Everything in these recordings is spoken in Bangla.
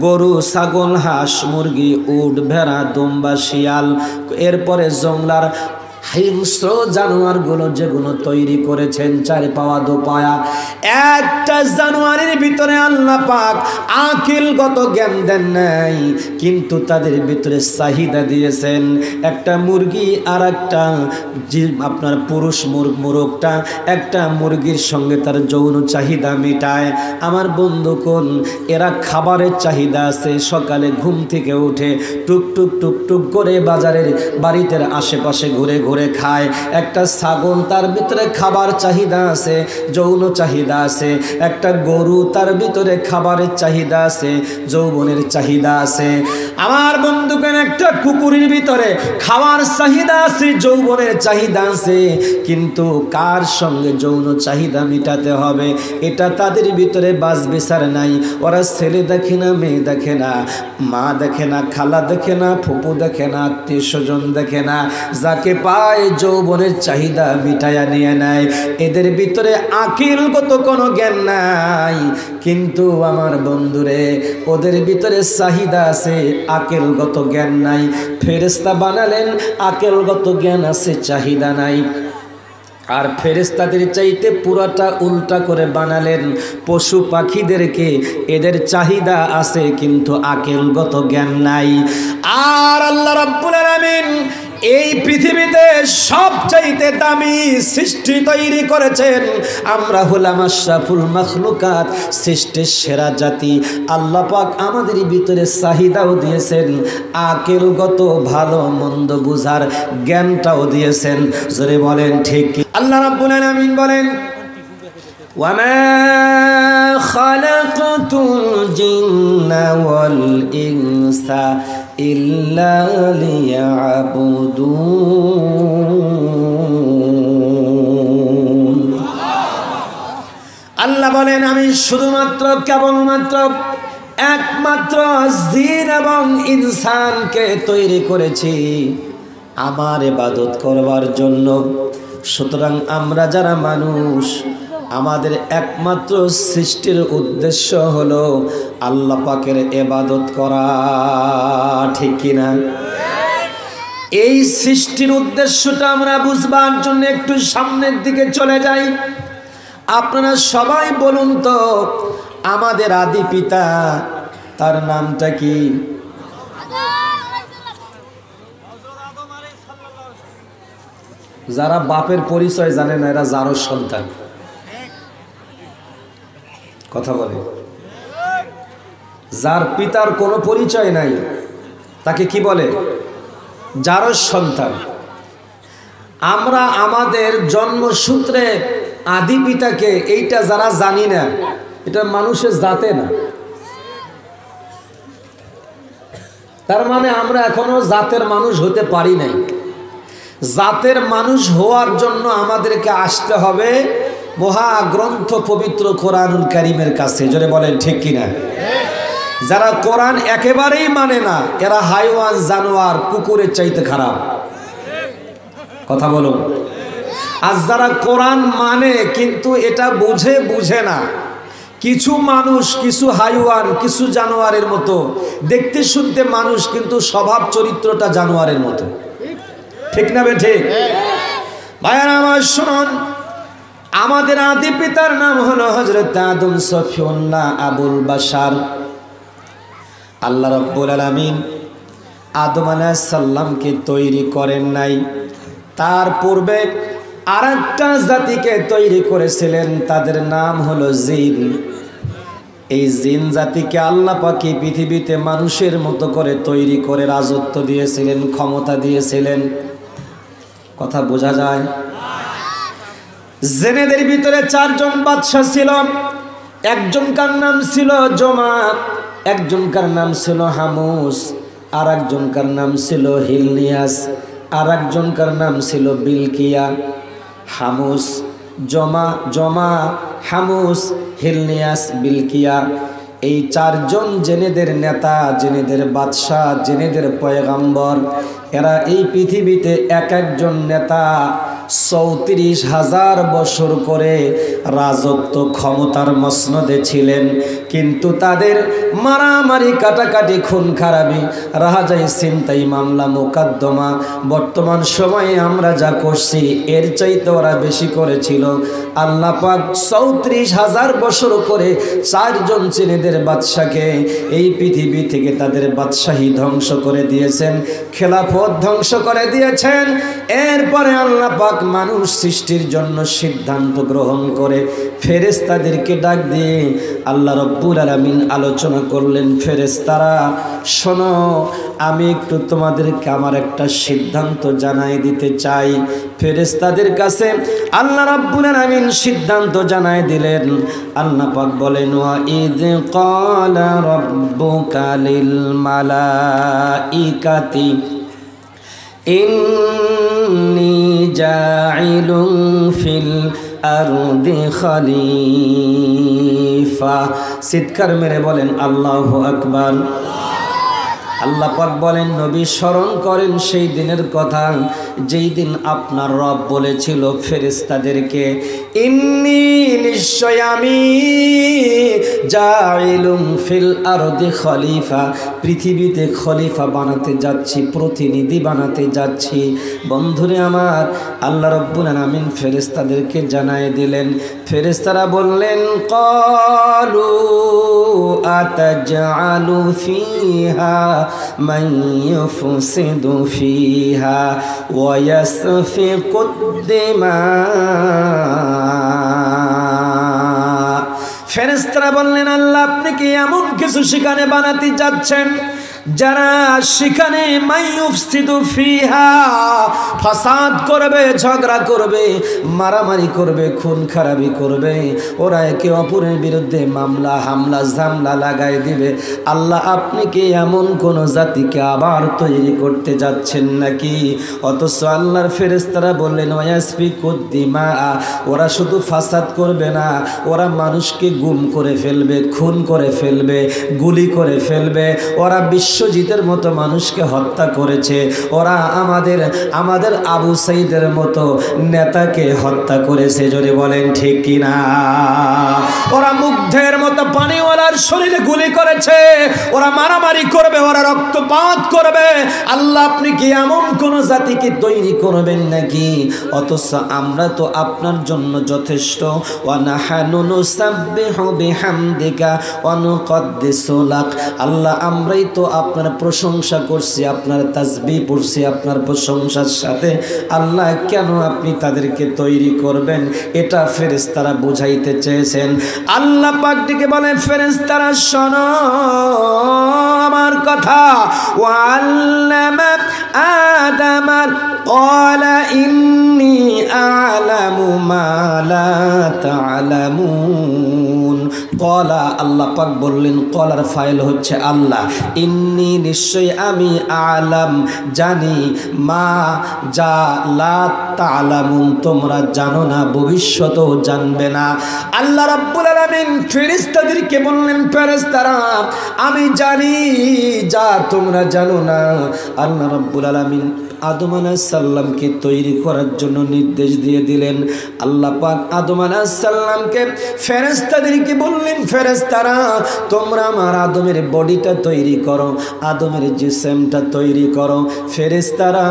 গরু, ছাগল, হাঁস, মুরগি, উট, ভেড়া, দুম্বা, শিয়াল, এরপরে জংলার হিংস্র জানোয়ারগুলো যেগুলো তৈরি করেছেন, চার পাওয়া দু পায়া, একটা জানোয়ারের ভিতরে আল্লাহ পাক আকিলগত জ্ঞান দেন নাই, কিন্তু তাদের ভিতরে চাহিদা দিয়েছেন। একটা মুরগি আর একটা আপনার পুরুষ মোরগটা একটা মুরগির সঙ্গে তার যৌন চাহিদা মেটায়। আমার বন্ধুগণ, এরা খাবারের চাহিদা আছে, সকালে ঘুম থেকে উঠে টুক টুক টুক টুক করে বাজারের বাড়িতে আশেপাশে ঘুরে ঘুরে খায়। একটা ছাগল, তার ভিতরে খাবার চাহিদা আছে, যৌন চাহিদা আছে। একটা গরু, তার ভিতরে খাবারের চাহিদা আছে, যৌবনের চাহিদা আছে। আমার বন্ধুগণ, একটা কুকুরের ভিতরে খাওয়ার চাহিদা আছে, যৌবনের চাহিদা আছে, কিন্তু কার সঙ্গে যৌন চাহিদা মেটাতে হবে এটা তাদের ভিতরে বাস বিচার নাই। ওরা ছেলে দেখে না, মেয়ে দেখে না, মা দেখে না, খালা দেখে না, ফুপু দেখে না, আত্মীয় স্বজন দেখে না, যাকে পায় যৌবনের চাহিদা মিটাইয়া নিয়ে নেয়। এদের ভিতরে আকিলগত কোনো জ্ঞান নাই, কিন্তু আমার বন্ধুরে ওদের ভিতরে চাহিদা আছে, আকিলগত জ্ঞান নাই। ফেরেশতা বানালেন, আকিলগত জ্ঞান আছে, চাহিদা নাই। আর ফেরেশতাদের চাইতে পুরাটা উল্টা করে বানালেন পশু পাখিদেরকে, এদের চাহিদা আছে কিন্তু আকিলগত জ্ঞান নাই। আর আল্লাহ রাব্বুল আলামিন এই পৃথিবীতে সবচাইতে দামি সৃষ্টি তৈরি করেছেন। আমরা হলাম আশরাফুল মাখলুকাত, সৃষ্টির সেরা জাতি। আল্লাহ পাক আমাদের ভিতরে চাহিদাও দিয়েছেন, আকিলগত ভালো মন্দ বুঝার জ্ঞানটাও দিয়েছেন। জোরে বলেন ঠিক কি? আল্লাহ রাব্বুল আলামিন বলেন, ওয়ামা খালাকতুল জিন্না ওয়াল ইনসা ইল্লা লিয়াবুদুন। আল্লাহ বলেন, আমি শুধুমাত্র কেবলমাত্র একমাত্র জিন এবং ইনসানকে তৈরি করেছি আমার ইবাদত করবার জন্য। সুতরাং আমরা যারা মানুষ, আমাদের একমাত্র সৃষ্টির উদ্দেশ্য হলো আল্লাহ পাকের ইবাদত করা, ঠিক কিনা? এই সৃষ্টির উদ্দেশ্যটা আমরা বুঝবার জন্য একটু সামনের দিকে চলে যাই। আপনারা সবাই বলুন তো, আমাদের আদি পিতা তার নামটা কি? যারা বাপের পরিচয় জানে না এরা যারও সন্তান। কথা বলে, যার পিতার কোনো পরিচয় নাই তাকে কি বলে? যারও সন্তান। আমরা আমাদের জন্মসূত্রে আদি পিতাকে, এইটা যারা জানি না, এটা মানুষের জাতে না। তার মানে আমরা এখনো জাতের মানুষ হতে পারি নাই। জাতের মানুষ হওয়ার জন্য আমাদেরকে আসতে হবে মহাগ্রন্থ পবিত্র কোরআনুল কারীমের কাছে। জোরে বলেন ঠিক কিনা? যারা কোরআন একেবারেই মানে না, এরা হাইওয়ান, জানোয়ার, কুকুরের চাইতে খারাপ। কথা বলুন। আর যারা কোরআন মানে কিন্তু এটা বুঝে না, কিছু মানুষ, কিছু হাইওয়ান, কিছু জানোয়ারের মতো, দেখতে শুনতে মানুষ কিন্তু স্বভাব চরিত্রটা জানোয়ারের মতো, ঠিক না বে ঠিক? ভাইয়ারা আমার শুনুন, আমাদের আদি পিতার নাম হলো হযরত আদম সফিউল্লাহ আবুল বাশার। আল্লাহ রাব্বুল আলামিন আদম আলাইহিস সালামকে তৈরি করেন নাই, তার পূর্বে আরেকটা জাতিকে তৈরি করেছিলেন, তাদের নাম হলো জিন। এই জিন জাতিকে আল্লাহ পাক পৃথিবীতে মানুষের মতো করে তৈরি করে রাজত্ব দিয়েছিলেন, ক্ষমতা দিয়েছিলেন। কথা বোঝা যায়? জিনেদের ভিতরে 4 জন বাদশা ছিল। একজনকার নাম ছিল জমা, একজনকার নাম ছিল হামুস, আর একজনকার নাম ছিল হিলনিয়াস, আর একজনকার নাম ছিল বিলকিয়া। হামুস, জমা, হামুস, হিলনিয়াস, বিলকিয়া, এই 4 জন জেনেদের নেতা, জেনেদের বাদশা, জেনেদের পয়গাম্বর। এরা এই পৃথিবীতে এক একজন নেতা 34,000 বছর করে রাজত্ব ক্ষমতার মসনদে ছিলেন, কিন্তু তাদের মারামারি, কাটাকাটি, খুন খারাপি, রাহাজাই, ছিনতাই, মামলা, মোকদ্দমা বর্তমান সময়ে আমরা যা করছি এর চাইতে ওরা বেশি করেছিল। আল্লাহ পাক 34,000 বছর করে 4 জন চীনেদের বাদশাকে এই পৃথিবী থেকে তাদের বাদশাহী ধ্বংস করে দিয়েছেন, খেলাফত ধ্বংস করে দিয়েছেন। এরপরে আল্লাহ পাক মানুষ সৃষ্টির জন্য সিদ্ধান্ত গ্রহণ করে ফেরেশতাদেরকে ডাক দিয়ে আল্লাহ রব্বুল আলামিন আলোচনা করলেন, ফেরেশতারা শোনো, আমি একটু তোমাদেরকে আমার একটা সিদ্ধান্ত জানাই দিতে চাই। ফেরেশতাদের কাছে আল্লাহ রাব্বুল আলামিন সিদ্ধান্ত জানাই দিলেন। আল্লাহ পাক বলেন, ওয়া ইয ক্বালা রাব্বুকা লিল মালাইকাতি ইন্নী জাইলুন ফিল আরদি খলিফা। চিৎকার মেরে বলেন আল্লাহু আকবার। আল্লাহ পাক বলেন, নবী স্মরণ করেন সেই দিনের কথা যেই দিন আপনার রব বলেছিল ফেরেশতাদেরকে, ইন্নী, নিশ্চয় আমি, জাইলুম ফিল আরদি খলিফা, পৃথিবীতে খলিফা বানাতে যাচ্ছি, প্রতিনিধি বানাতে যাচ্ছি। বন্ধুরে আমার, আল্লাহ রাব্বুল আলামিন ফেরেশতাদেরকে জানায় দিলেন। ফেরেশতারা বললেন, ক্বালু আতাজআলু ফিহা মান ইউফসিদু ফিহা ওয়া ইয়াসফিকুদ দিমা। ফেরেশতারা বললেন, আল্লাহ আপনি কি এমন কিছু সেখানে বানাতে যাচ্ছেন যারা সেখানে মাইয়ুফসিদু ফিহা, ফাসাদ করবে, ঝগড়া করবে, মারামারি করবে, খুন খারাপি করবে, ওরা একে অপরের বিরুদ্ধে মামলা, হামলা, জামলা লাগাই দিবে। আল্লাহ আপনি কি এমন কোন জাতিকে আবার তৈরি করতে যাচ্ছেন নাকি? অথচ আল্লাহর ফেরেশতারা বললেন, ওয়াসফিকুদ দিমা, ওরা শুধু ফাসাদ করবে না, ওরা মানুষকে গুম করে ফেলবে, খুন করে ফেলবে, গুলি করে ফেলবে। ওরা বিশ্বজিতের মতো মানুষকে হত্যা করেছে, ওরা আমাদের আবু সাইদের মতো নেতাকে হত্যা করেছে। জোরে বলেন ঠিক কিনা? ওরা মুগ্ধের মতো পানিওয়ালার শরীরে গুলি করেছে, ওরা মারামারি করবে, ওরা রক্তপাত করবে। আল্লাহ আপনি কি এমন কোন জাতিকে তৈরি করবেন নাকি? অথচ আমরা তো আপনার জন্য যথেষ্ট। ওয়া নাহানু নুসাব্বিহু বিহামদিকা ওয়া নুকদ্দিসু লাক। আল্লাহ আমরাই তো আপনার প্রশংসা করছি, আপনার তাসবিহ পড়ছি আপনার প্রশংসার সাথে। আল্লাহ কেন আপনি তাদেরকে তৈরি করবেন? এটা ফেরেশতারা বুঝাইতে চেয়েছেন। আল্লাহ পাক ডেকে বলেন, ফেরেশতারা শোনো আমার কথা। ওয়াল্লামা আদামা ক্বালা ইন্নী আ'লামু মা লা তা'লামুন। ক্বালা, আল্লাহ পাক বললেন, ক্বালার ফাইল হচ্ছে আল্লাহ, ইন্নী, নিশ্চয় আমি, আ'লাম, জানি, মা, যা, লা তা'লামুন, তোমরা জানো না, ভবিষ্যতেও জানবে না। আল্লাহ রাব্বুল আলামিন ফেরেশতাদেরকে বললেন, ফেরেশতারা আমি জানি যা তোমরা জানো না। আল্লাহ রাব্বুল আলামিন আদম আলাইহিস সালামকে তৈরি করার জন্য নির্দেশ দিয়ে দিলেন। আল্লাহ পাক আদম আলাইহিস সালামকে ফেরেশতাদেরকে বললেন, ফেরেশতারা তোমরা আমার আদমের বডিটা তৈরি করো, আদমের জিসেমটা তৈরি করো। ফেরেশতারা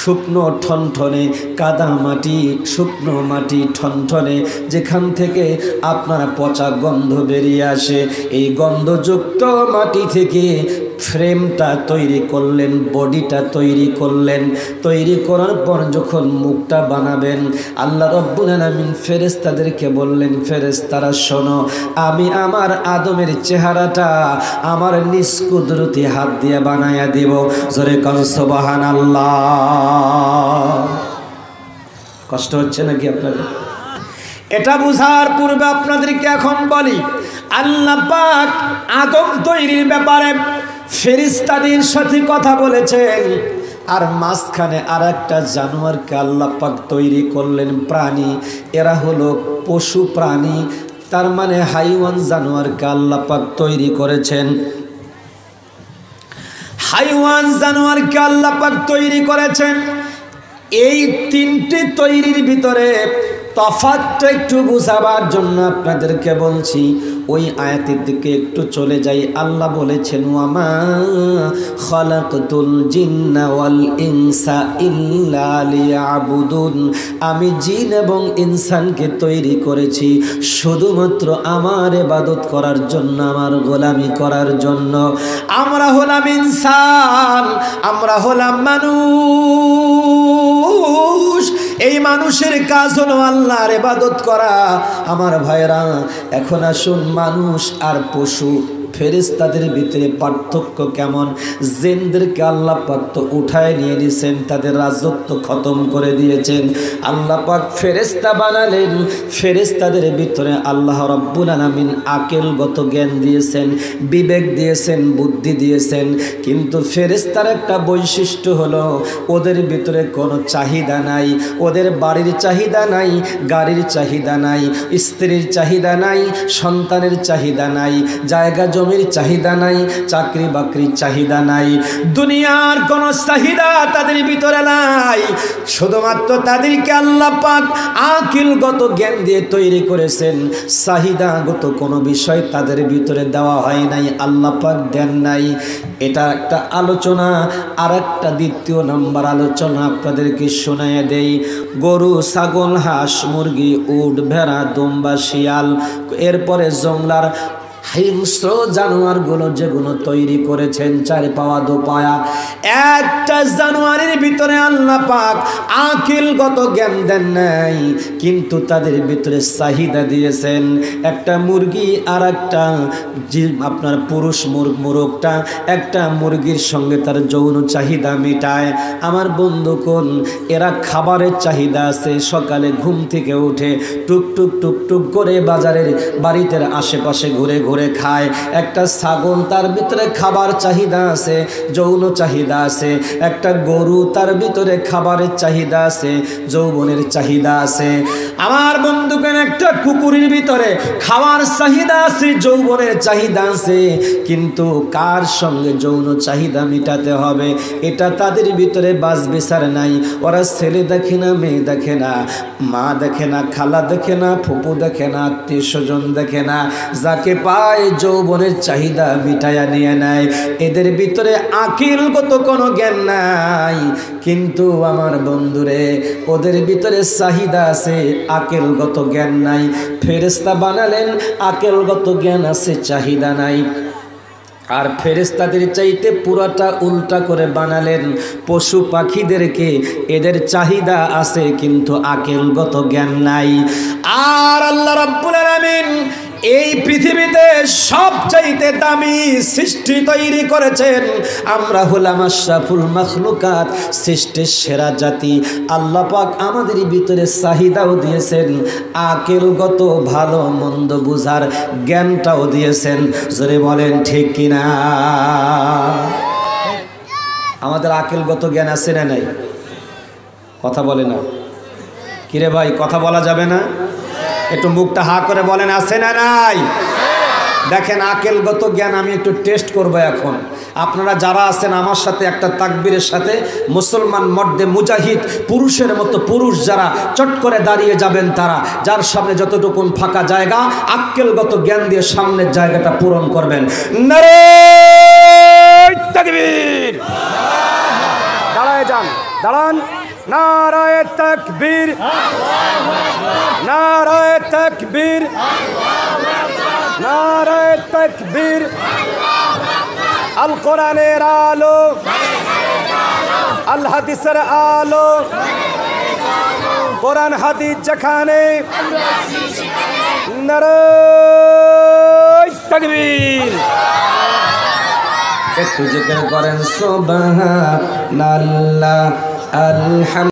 শুকনো ঠনঠনে কাদা মাটি, শুকনো মাটি ঠনঠনে, যেখান থেকে আপনার পচা গন্ধ বেরিয়ে আসে, এই গন্ধযুক্ত মাটি থেকে ফ্রেমটা তৈরি করলেন, বডিটা তৈরি করলেন। তৈরি করার পর যখন মুখটা বানাবেন, আল্লাহ রাব্বুল আলামিন ফেরেশতাদেরকে বললেন, ফেরেশতারা শোনো, আমি আমার আদমের চেহারাটা আমার নিজ কুদরতি হাত দিয়ে বানায়া দিব। জোরে কোন সুবহানাল্লাহ। কষ্ট হচ্ছে নাকি আপনাদের? এটা বুঝার পূর্বে আপনাদেরকে এখন বলি, আল্লাহ পাক আদম তৈরির ব্যাপারে ফেরেশতাদের সাথে কথা বলেছেন, আর মাঝখানে আর একটা জানোয়ারকে আল্লাহ পাক তৈরি করলেন, প্রাণী। এরা হলো পশু প্রাণী, তার মানে হাইওয়ান, জানোয়ারকে আল্লাহ পাক তৈরি করেছেন। হাইওয়ান জানোয়ারকে আল্লাহ পাক তৈরি করেছেন। এই তিনটি তৈরির ভিতরে তফাৎটা একটু বুঝাবার জন্য আপনাদেরকে বলছি। ওই আয়াতের দিকে একটু চলে যাই। আল্লাহ বলেছেন, ওয়ামা খালাকতুল জিন্না ওয়াল ইনসা ইল্লা লিয়াবুদুন, আমি জিন এবং ইনসানকে তৈরি করেছি শুধুমাত্র আমার ইবাদত করার জন্য, আমার গোলামি করার জন্য। আমরা হলাম ইনসান, আমরা হলাম মানুষ। এই মানুষের কাজ হলো আল্লাহর ইবাদত করা। আমার ভাইরা, এখন আসুন মানুষ আর পশু ফেরেশতাদের ভিতরে পার্থক্য কেমন? জিনদেরকে আল্লাহ পাক তো উঠায় নিয়ে নিয়েছেন, তাদের রাজত্ব খতম করে দিয়েছেন। আল্লাহ পাক ফেরেশতা বানালেন, ফেরেশতাদের ভিতরে আল্লাহ রাব্বুল আলামিন আকেলগত জ্ঞান দিয়েছেন, বিবেক দিয়েছেন, বুদ্ধি দিয়েছেন। কিন্তু ফেরেশতার একটা বৈশিষ্ট্য হলো ওদের ভিতরে কোনো চাহিদা নাই। ওদের বাড়ির চাহিদা নাই, গাড়ির চাহিদা নাই, স্ত্রীর চাহিদা নাই, সন্তানের চাহিদা নাই, জায়গা জমির চাহিদা নাই, চাকরি বাকরির চাহিদা নাই, দুনিয়ার কোনো চাহিদা তাদের ভিতরে নাই। শুধুমাত্র তাদেরকে আল্লাহ পাক আকিলগত জ্ঞান দিয়ে তৈরি করেছেন। চাহিদাগত কোনো বিষয় তাদের ভিতরে দেওয়া হয় নাই, আল্লাহ পাক দেন নাই। এটা একটা আলোচনা। আর একটা দ্বিতীয় নম্বর আলোচনা আপনাদেরকে শোনায় দেই। গরু, ছাগল, হাঁস, মুরগি, উট, ভেড়া, দুম্বা, শিয়াল, এরপরে জংলার হিংস্র জানোয়ারগুলো যেগুলো তৈরি করেছেন, চার পাওয়া দু পায়া, একটা জানোয়ারের ভিতরে আল্লাহ পাক আকিলগত জ্ঞান দেন নাই, কিন্তু তাদের ভিতরে চাহিদা দিয়েছেন। একটা মুরগি আর একটা আপনার পুরুষ মুরগটা একটা মুরগির সঙ্গে তার যৌন চাহিদা মেটায়। আমার বন্ধুগণ, এরা খাবারের চাহিদা আছে। সকালে ঘুম থেকে উঠে টুক টুক টুক টুক করে বাজারের বাড়িতে আশেপাশে ঘুরে ঘুরে খায়। একটা ছাগল, তার ভিতরে খাবার চাহিদা আছে, যৌন চাহিদা আছে। একটা গরু, তার ভিতরে খাবারের চাহিদা আছে, যৌবনের চাহিদা আছে। আমার বন্ধুগণ, একটা কুকুরের ভিতরে খাবার চাহিদা আছে, যৌবনের চাহিদা আছে, কিন্তু কার সঙ্গে যৌন চাহিদা মেটাতে হবে এটা তাদের ভিতরে বাস বিচার নাই। ওরা ছেলে দেখে না, মেয়ে দেখে না, মা দেখে না, খালা দেখে না, ফুপু দেখে না, আত্মীয় স্বজন দেখে না, যাকে পায় যৌবনের চাহিদা মিটাইয়া নিয়ে নেয়। এদের ভিতরে আকিলগত কোনো জ্ঞান নাই। কিন্তু আমার বন্ধুরে, ওদের ভিতরে চাহিদা আছে, আকিলগত জ্ঞান নাই। ফেরেশতা বানালেন, আকিলগত জ্ঞান আছে, চাহিদা নাই। আর ফেরেশতাদের চাইতে পুরাটা উল্টা করে বানালেন পশু পাখিদেরকে। এদের চাহিদা আছে কিন্তু আকিলগত জ্ঞান নাই। আর আল্লাহ রাব্বুল আলামিন এই পৃথিবীতে সবচাইতে দামি সৃষ্টি তৈরি করেছেন। আমরা হলাম আশরাফুল মাখলুকাত, সৃষ্টির সেরা জাতি। আল্লাহ পাক আমাদের ভিতরে চাহিদাও দিয়েছেন, আকিলগত ভালো মন্দ বুঝার জ্ঞানটাও দিয়েছেন। জোরে বলেন ঠিক কিনা? আমাদের আকিলগত জ্ঞান আছে না নাই? কথা বলে না কিরে ভাই? কথা বলা যাবে না? একটু মুখটা হা করে বলেন, আছে না নাই? দেখেন, আকেলগত জ্ঞান আমি একটু টেস্ট করব এখন। আপনারা যারা আছেন আমার সাথে একটা তাকবীরের সাথে মুসলমান মর্দে মুজাহিদ পুরুষের মতো পুরুষ যারা চট করে দাঁড়িয়ে যাবেন, তারা যার সামনে যতটুকুন ফাঁকা জায়গা আকেলগত জ্ঞান দিয়ে সামনের জায়গাটা পূরণ করবেন। নারে তাকবীর! দাঁড়ায় যান, দাঁড়ান। নারায়ে তাকবীর, নারায়ে তাকবীর, নারায়ে তাকবীর। আল কোরআনের আলো, আল হাদিসের আলো, কোরআন হাদিস যেখানে, নারায়ে তাকবীর। একটু জিকির করেন সুবহানাল্লাহ, আলহামদুলিল্লাহ।